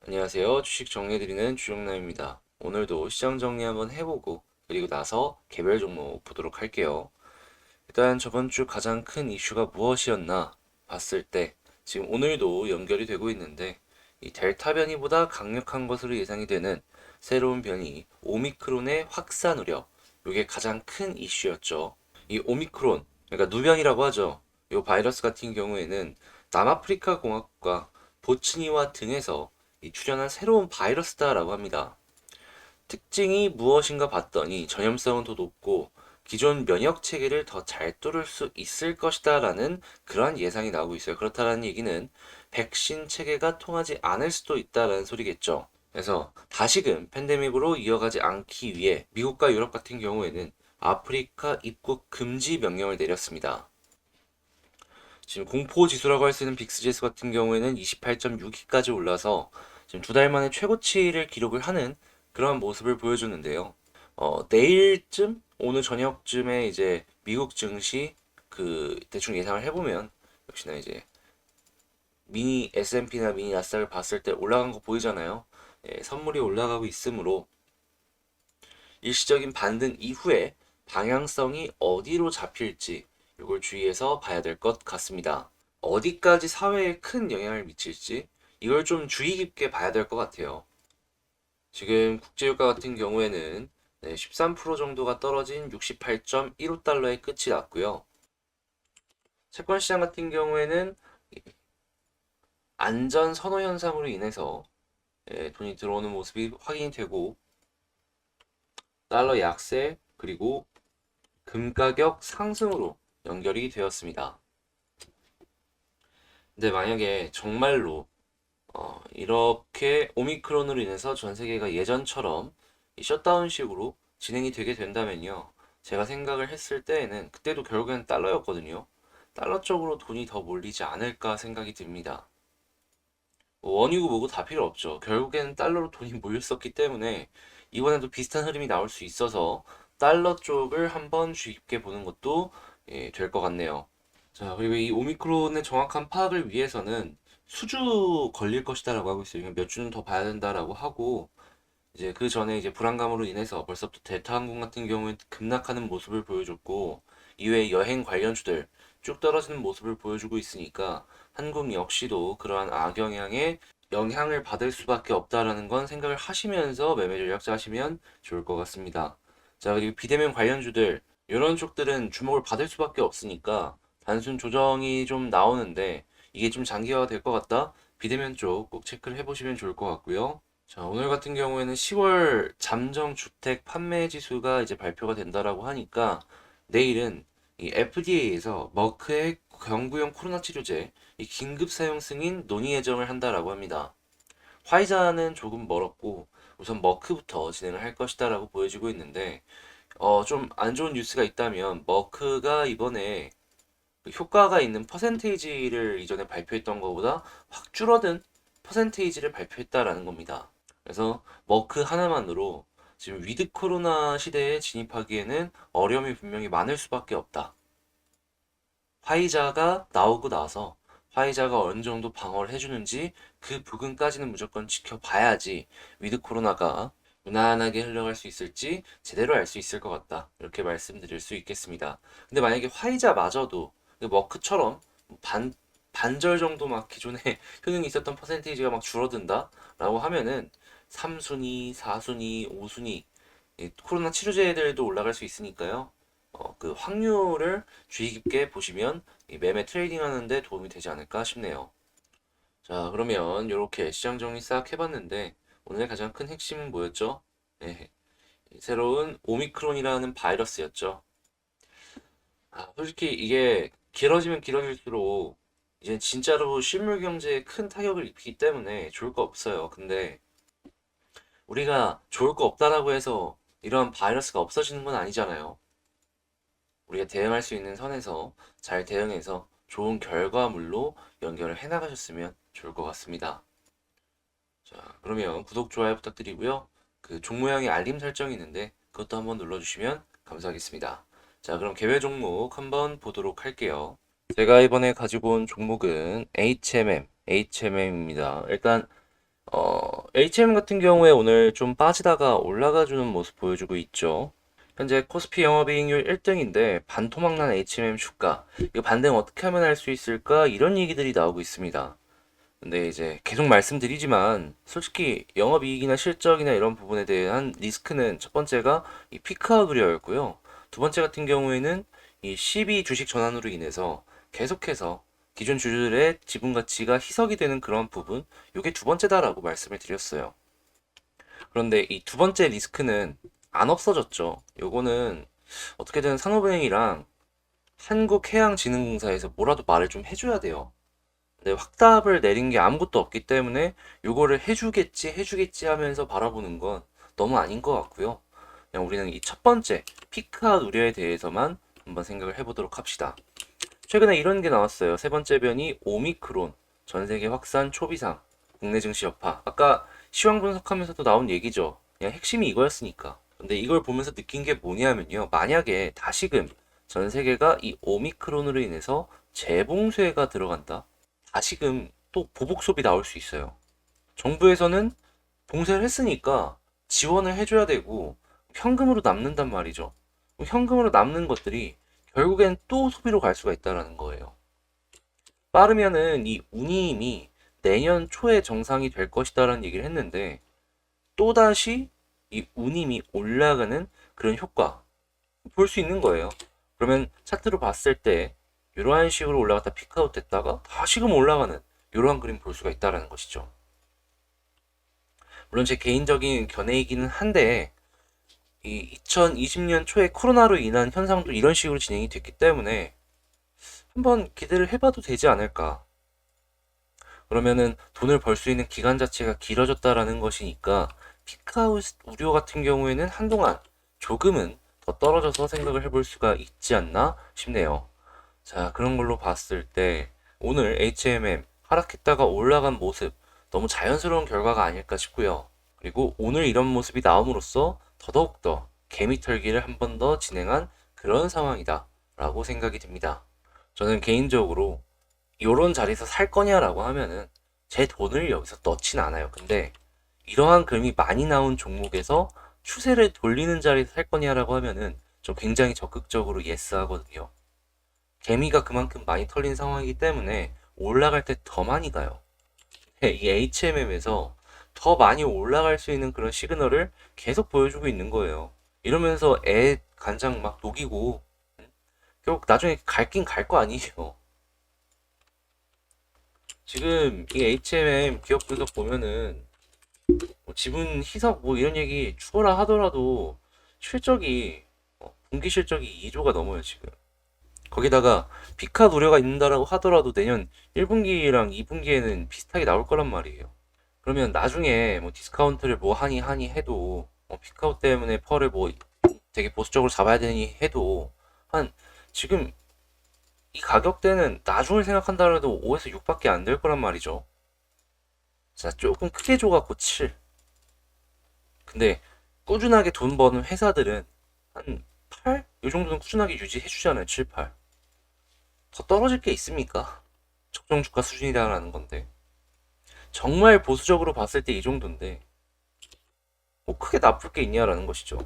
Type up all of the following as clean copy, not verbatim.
안녕하세요. 주식 정리해드리는 주영남입니다. 오늘도 시장 정리 한번 해보고 그리고 나서 개별 종목 보도록 할게요. 일단 저번 주 가장 큰 이슈가 무엇이었나 봤을 때 지금 오늘도 연결이 되고 있는데 이 델타 변이보다 강력한 것으로 예상이 되는 새로운 변이 오미크론의 확산 우려, 이게 가장 큰 이슈였죠. 이 오미크론, 그러니까 누변이라고 하죠. 이 바이러스 같은 경우에는 남아프리카 공화국과 보츠니와 등에서 출현한 새로운 바이러스다라고 합니다. 특징이 무엇인가 봤더니 전염성은 더 높고 기존 면역 체계를 더 잘 뚫을 수 있을 것이다 라는 그러한 예상이 나오고 있어요. 그렇다는 얘기는 백신 체계가 통하지 않을 수도 있다라는 소리겠죠. 그래서 다시금 팬데믹으로 이어가지 않기 위해 미국과 유럽 같은 경우에는 아프리카 입국 금지 명령을 내렸습니다. 지금 공포 지수라고 할 수 있는 빅스 지수 같은 경우에는 28.6위까지 올라서 지금 두 달 만에 최고치를 기록을 하는 그런 모습을 보여주는데요. 내일쯤 오늘 저녁쯤에 이제 미국 증시 그 대충 예상을 해보면 역시나 이제 미니 S&P나 미니 나스닥을 봤을 때 올라간 거 보이잖아요. 예, 선물이 올라가고 있으므로 일시적인 반등 이후에 방향성이 어디로 잡힐지 이걸 주의해서 봐야 될 것 같습니다. 어디까지 사회에 큰 영향을 미칠지 이걸 좀 주의 깊게 봐야 될 것 같아요. 지금 국제유가 같은 경우에는 13% 정도가 떨어진 68.15달러에 끝이 났고요. 채권 시장 같은 경우에는 안전 선호 현상으로 인해서 돈이 들어오는 모습이 확인이 되고 달러 약세 그리고 금 가격 상승으로 연결이 되었습니다. 근데 만약에 정말로 이렇게 오미크론으로 인해서 전 세계가 예전처럼 이 셧다운식으로 진행이 되게 된다면요. 제가 생각을 했을 때에는 그때도 결국엔 달러였거든요. 달러 쪽으로 돈이 더 몰리지 않을까 생각이 듭니다. 뭐 원이고 뭐고 다 필요 없죠. 결국에는 달러로 돈이 몰렸었기 때문에 이번에도 비슷한 흐름이 나올 수 있어서 달러 쪽을 한번 주의 깊게 보는 것도 될 것 같네요. 자, 그리고 이 오미크론의 정확한 파악을 위해서는 수주 걸릴 것이다라고 하고 있어요. 몇 주는 더 봐야 된다라고 하고 이제 그 전에 이제 불안감으로 인해서 벌써부터 델타 항공 같은 경우에 급락하는 모습을 보여줬고 이외에 여행 관련주들 쭉 떨어지는 모습을 보여주고 있으니까 한국 역시도 그러한 악영향에 영향을 받을 수밖에 없다라는 건 생각을 하시면서 매매 전략 짜시면 좋을 것 같습니다. 자, 그리고 비대면 관련주들 이런 쪽들은 주목을 받을 수밖에 없으니까 단순 조정이 좀 나오는데 이게 좀 장기화가 될 것 같다? 비대면 쪽 꼭 체크를 해보시면 좋을 것 같고요. 자, 오늘 같은 경우에는 10월 잠정 주택 판매 지수가 이제 발표가 된다라고 하니까 내일은 이 FDA에서 머크의 경구용 코로나 치료제 이 긴급 사용 승인 논의 예정을 한다라고 합니다. 화이자는 조금 멀었고 우선 머크부터 진행을 할 것이다라고 보여지고 있는데 좀 안 좋은 뉴스가 있다면 머크가 이번에 그 효과가 있는 퍼센테이지를 이전에 발표했던 것보다 확 줄어든 퍼센테이지를 발표했다라는 겁니다. 그래서 머크 하나만으로 지금 위드 코로나 시대에 진입하기에는 어려움이 분명히 많을 수밖에 없다. 화이자가 나오고 나서 화이자가 어느 정도 방어를 해주는지 그 부분까지는 무조건 지켜봐야지 위드 코로나가 무난하게 흘러갈 수 있을지 제대로 알 수 있을 것 같다. 이렇게 말씀드릴 수 있겠습니다. 근데 만약에 화이자마저도 머크처럼 반절 정도 막 기존에 효능이 있었던 퍼센테이지가 막 줄어든다? 라고 하면은 3순위, 4순위, 5순위 코로나 치료제들도 올라갈 수 있으니까요. 그 확률을 주의 깊게 보시면 이 매매 트레이딩 하는데 도움이 되지 않을까 싶네요. 자, 그러면 이렇게 시장 정리 싹 해봤는데 오늘의 가장 큰 핵심은 뭐였죠? 네, 새로운 오미크론이라는 바이러스였죠. 솔직히 이게 길어지면 길어질수록 이제 진짜로 실물 경제에 큰 타격을 입히기 때문에 좋을 거 없어요. 근데 우리가 좋을 거 없다라고 해서 이런 바이러스가 없어지는 건 아니잖아요. 우리가 대응할 수 있는 선에서 잘 대응해서 좋은 결과물로 연결을 해 나가셨으면 좋을 것 같습니다. 자, 그러면 구독, 좋아요 부탁드리고요. 그 종모양의 알림 설정이 있는데 그것도 한번 눌러주시면 감사하겠습니다. 자, 그럼 개별 종목 한번 보도록 할게요. 제가 이번에 가지고 온 종목은 HMM입니다. 일단 HM 같은 경우에 오늘 좀 빠지다가 올라가주는 모습 보여주고 있죠. 현재 코스피 영업이익률 1등인데 반토막난 HM 주가, 이거 반등 어떻게 하면 할 수 있을까, 이런 얘기들이 나오고 있습니다. 근데 이제 계속 말씀드리지만 솔직히 영업이익이나 실적이나 이런 부분에 대한 리스크는 첫 번째가 이 피크아웃 우려였고요. 두 번째 같은 경우에는 이 CB 주식 전환으로 인해서 계속해서 기존 주주들의 지분 가치가 희석이 되는 그런 부분, 이게 두 번째다라고 말씀을 드렸어요. 그런데 이 두 번째 리스크는 안 없어졌죠. 요거는 어떻게든 산업은행이랑 한국해양진흥공사에서 뭐라도 말을 좀 해줘야 돼요. 근데 확답을 내린 게 아무것도 없기 때문에 요거를 해주겠지 하면서 바라보는 건 너무 아닌 것 같고요. 그냥 우리는 이 첫 번째 피크아웃 우려에 대해서만 한번 생각을 해보도록 합시다. 최근에 이런 게 나왔어요. 세 번째 변이 오미크론, 전 세계 확산 초비상, 국내 증시 여파. 아까 시황 분석하면서도 나온 얘기죠. 그냥 핵심이 이거였으니까. 근데 이걸 보면서 느낀 게 뭐냐면요. 만약에 다시금 전 세계가 이 오미크론으로 인해서 재봉쇄가 들어간다. 다시금 또 보복 소비 나올 수 있어요. 정부에서는 봉쇄를 했으니까 지원을 해줘야 되고 현금으로 남는단 말이죠. 현금으로 남는 것들이 결국엔 또 소비로 갈 수가 있다는 거예요. 빠르면은 이 운임이 내년 초에 정상이 될 것이다라는 얘기를 했는데 또다시 이 운임이 올라가는 그런 효과 볼 수 있는 거예요. 그러면 차트로 봤을 때 이러한 식으로 올라갔다 피크아웃 됐다가 다시금 올라가는 이러한 그림 볼 수가 있다는 것이죠. 물론 제 개인적인 견해이기는 한데 이 2020년 초에 코로나로 인한 현상도 이런 식으로 진행이 됐기 때문에 한번 기대를 해봐도 되지 않을까. 그러면은 돈을 벌 수 있는 기간 자체가 길어졌다라는 것이니까 피크아웃 우려 같은 경우에는 한동안 조금은 더 떨어져서 생각을 해볼 수가 있지 않나 싶네요. 자, 그런 걸로 봤을 때 오늘 HMM 하락했다가 올라간 모습 너무 자연스러운 결과가 아닐까 싶고요. 그리고 오늘 이런 모습이 나옴으로써 더더욱더 개미털기를 한 번 더 진행한 그런 상황이다 라고 생각이 듭니다. 저는 개인적으로 이런 자리에서 살 거냐라고 하면은 제 돈을 여기서 넣진 않아요. 근데 이러한 그림이 많이 나온 종목에서 추세를 돌리는 자리에서 살 거냐라고 하면은 좀 굉장히 적극적으로 예스 하거든요. 개미가 그만큼 많이 털린 상황이기 때문에 올라갈 때 더 많이 가요. 이 HMM에서 더 많이 올라갈 수 있는 그런 시그널을 계속 보여주고 있는 거예요. 이러면서 애 간장 막 녹이고 결국 나중에 갈긴 갈 거 아니에요. 지금 이 HMM 기업 분석 보면은 뭐 지분 희석 뭐 이런 얘기 추가라 하더라도 실적이 분기 실적이 2조가 넘어요 지금. 거기다가 피카 우려가 있는다라고 하더라도 내년 1분기랑 2분기에는 비슷하게 나올 거란 말이에요. 그러면 나중에 뭐 디스카운트를 뭐 하니 해도 피카웃 때문에 펄을 뭐 되게 보수적으로 잡아야 되니 해도 한 지금 이 가격대는 나중을 생각한다라도 5에서 6밖에 안 될 거란 말이죠. 자, 조금 크게 줘갖고 7. 근데 꾸준하게 돈 버는 회사들은 한 8? 이 정도는 꾸준하게 유지해 주잖아요. 7, 8. 더 떨어질 게 있습니까? 적정 주가 수준이라는 건데. 정말 보수적으로 봤을 때 이 정도인데 뭐 크게 나쁠 게 있냐라는 것이죠.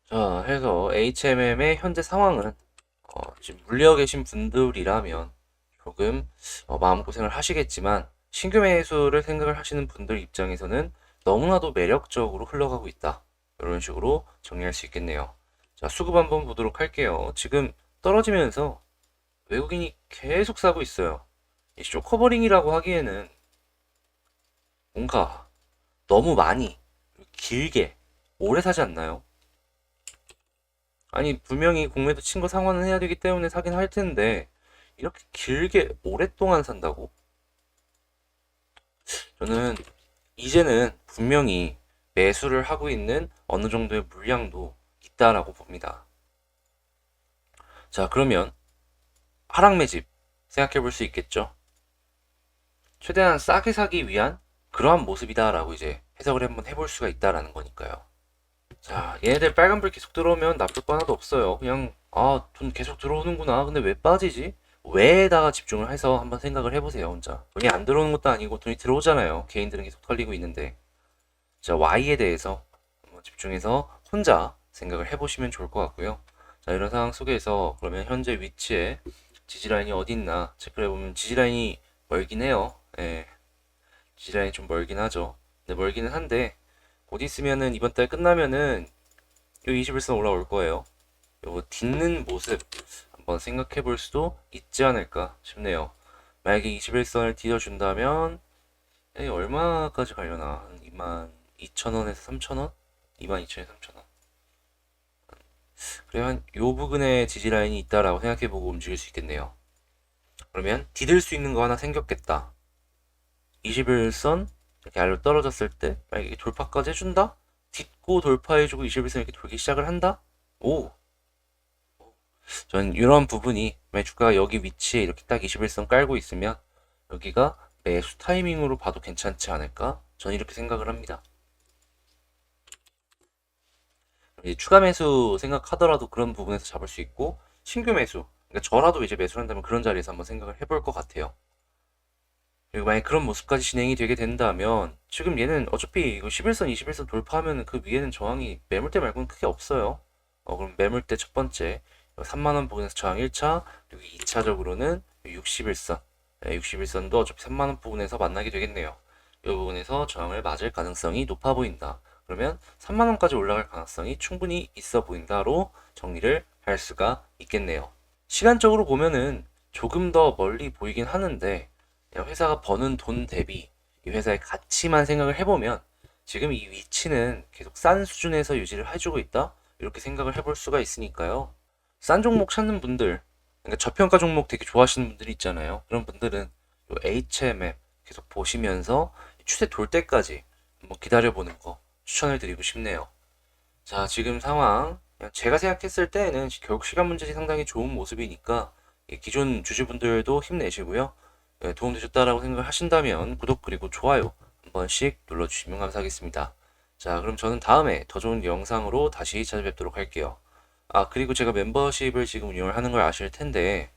자, 해서 HMM의 현재 상황은 지금 물려 계신 분들이라면 조금 마음고생을 하시겠지만 신규 매수를 생각을 하시는 분들 입장에서는 너무나도 매력적으로 흘러가고 있다. 이런 식으로 정리할 수 있겠네요. 자, 수급 한번 보도록 할게요. 지금 떨어지면서 외국인이 계속 사고 있어요. 이 쇼커버링이라고 하기에는 뭔가 너무 많이 길게 오래 사지 않나요? 아니 분명히 공매도 친 거 상환은 해야 되기 때문에 사긴 할 텐데 이렇게 길게 오랫동안 산다고? 저는 이제는 분명히 매수를 하고 있는 어느 정도의 물량도 있다라고 봅니다. 자, 그러면 하락 매집 생각해 볼 수 있겠죠? 최대한 싸게 사기 위한 그러한 모습이다라고 이제 해석을 한번 해볼 수가 있다라는 거니까요. 자, 얘네들 빨간불 계속 들어오면 나쁠 거 하나도 없어요. 그냥 돈 계속 들어오는구나. 근데 왜 빠지지? 왜에다가 집중을 해서 한번 생각을 해보세요, 혼자. 돈이 안 들어오는 것도 아니고 돈이 들어오잖아요. 개인들은 계속 털리고 있는데. 자, Y에 대해서 한번 집중해서 혼자 생각을 해보시면 좋을 것 같고요. 자, 이런 상황 속에서 그러면 현재 위치에 지지라인이 어디 있나 체크를 해보면 지지라인이 멀긴 해요. 예, 지지라인이 좀 멀긴 하죠. 근데 멀기는 한데 곧 있으면은 이번 달 끝나면은 요 21선 올라올 거예요. 요거 딛는 모습 한번 생각해 볼 수도 있지 않을까 싶네요. 만약에 21선을 딛어준다면 얼마까지 가려나? 한 22,000원에서 3,000원? 22,000원에서 3,000원. 그래 한 요 부근에 지지 라인이 있다라고 생각해 보고 움직일 수 있겠네요. 그러면 디딜 수 있는 거 하나 생겼겠다. 21선 이렇게 아래로 떨어졌을 때 만약에 돌파까지 해준다? 딛고 돌파해주고 21선 이렇게 돌기 시작을 한다? 오, 전 이런 부분이 만약 주가가 여기 위치에 이렇게 딱 21선 깔고 있으면 여기가 매수 타이밍으로 봐도 괜찮지 않을까? 저는 이렇게 생각을 합니다. 이제 추가 매수 생각하더라도 그런 부분에서 잡을 수 있고 신규 매수, 그러니까 저라도 이제 매수를 한다면 그런 자리에서 한번 생각을 해볼 것 같아요. 그리고 만약 그런 모습까지 진행이 되게 된다면 지금 얘는 어차피 이거 11선, 21선 돌파하면 그 위에는 저항이 매물대 말고는 크게 없어요. 그럼 매물대 첫 번째 3만원 부근에서 저항 1차, 그리고 2차적으로는 61선, 61선도 어차피 3만원 부근에서 만나게 되겠네요. 이 부분에서 저항을 맞을 가능성이 높아 보인다. 그러면 3만원까지 올라갈 가능성이 충분히 있어 보인다로 정리를 할 수가 있겠네요. 시간적으로 보면은 조금 더 멀리 보이긴 하는데 회사가 버는 돈 대비 이 회사의 가치만 생각을 해보면 지금 이 위치는 계속 싼 수준에서 유지를 해주고 있다? 이렇게 생각을 해볼 수가 있으니까요. 싼 종목 찾는 분들, 그러니까 저평가 종목 되게 좋아하시는 분들이 있잖아요. 그런 분들은 요 HMM 계속 보시면서 추세 돌 때까지 한번 기다려보는 거 추천을 드리고 싶네요. 자, 지금 상황 제가 생각했을 때에는 결국 시간 문제지 상당히 좋은 모습이니까 기존 주주분들도 힘내시고요. 도움되셨다라고 생각하신다면 구독 그리고 좋아요 한 번씩 눌러주시면 감사하겠습니다. 자, 그럼 저는 다음에 더 좋은 영상으로 다시 찾아뵙도록 할게요. 아, 그리고 제가 멤버십을 지금 운영을 하는 걸 아실 텐데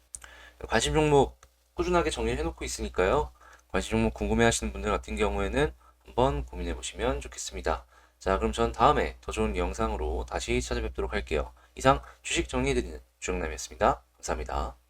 관심 종목 꾸준하게 정리를 해놓고 있으니까요. 관심 종목 궁금해 하시는 분들 같은 경우에는 한번 고민해 보시면 좋겠습니다. 자, 그럼 전 다음에 더 좋은 영상으로 다시 찾아뵙도록 할게요. 이상 주식 정리해드리는 주영남이었습니다. 감사합니다.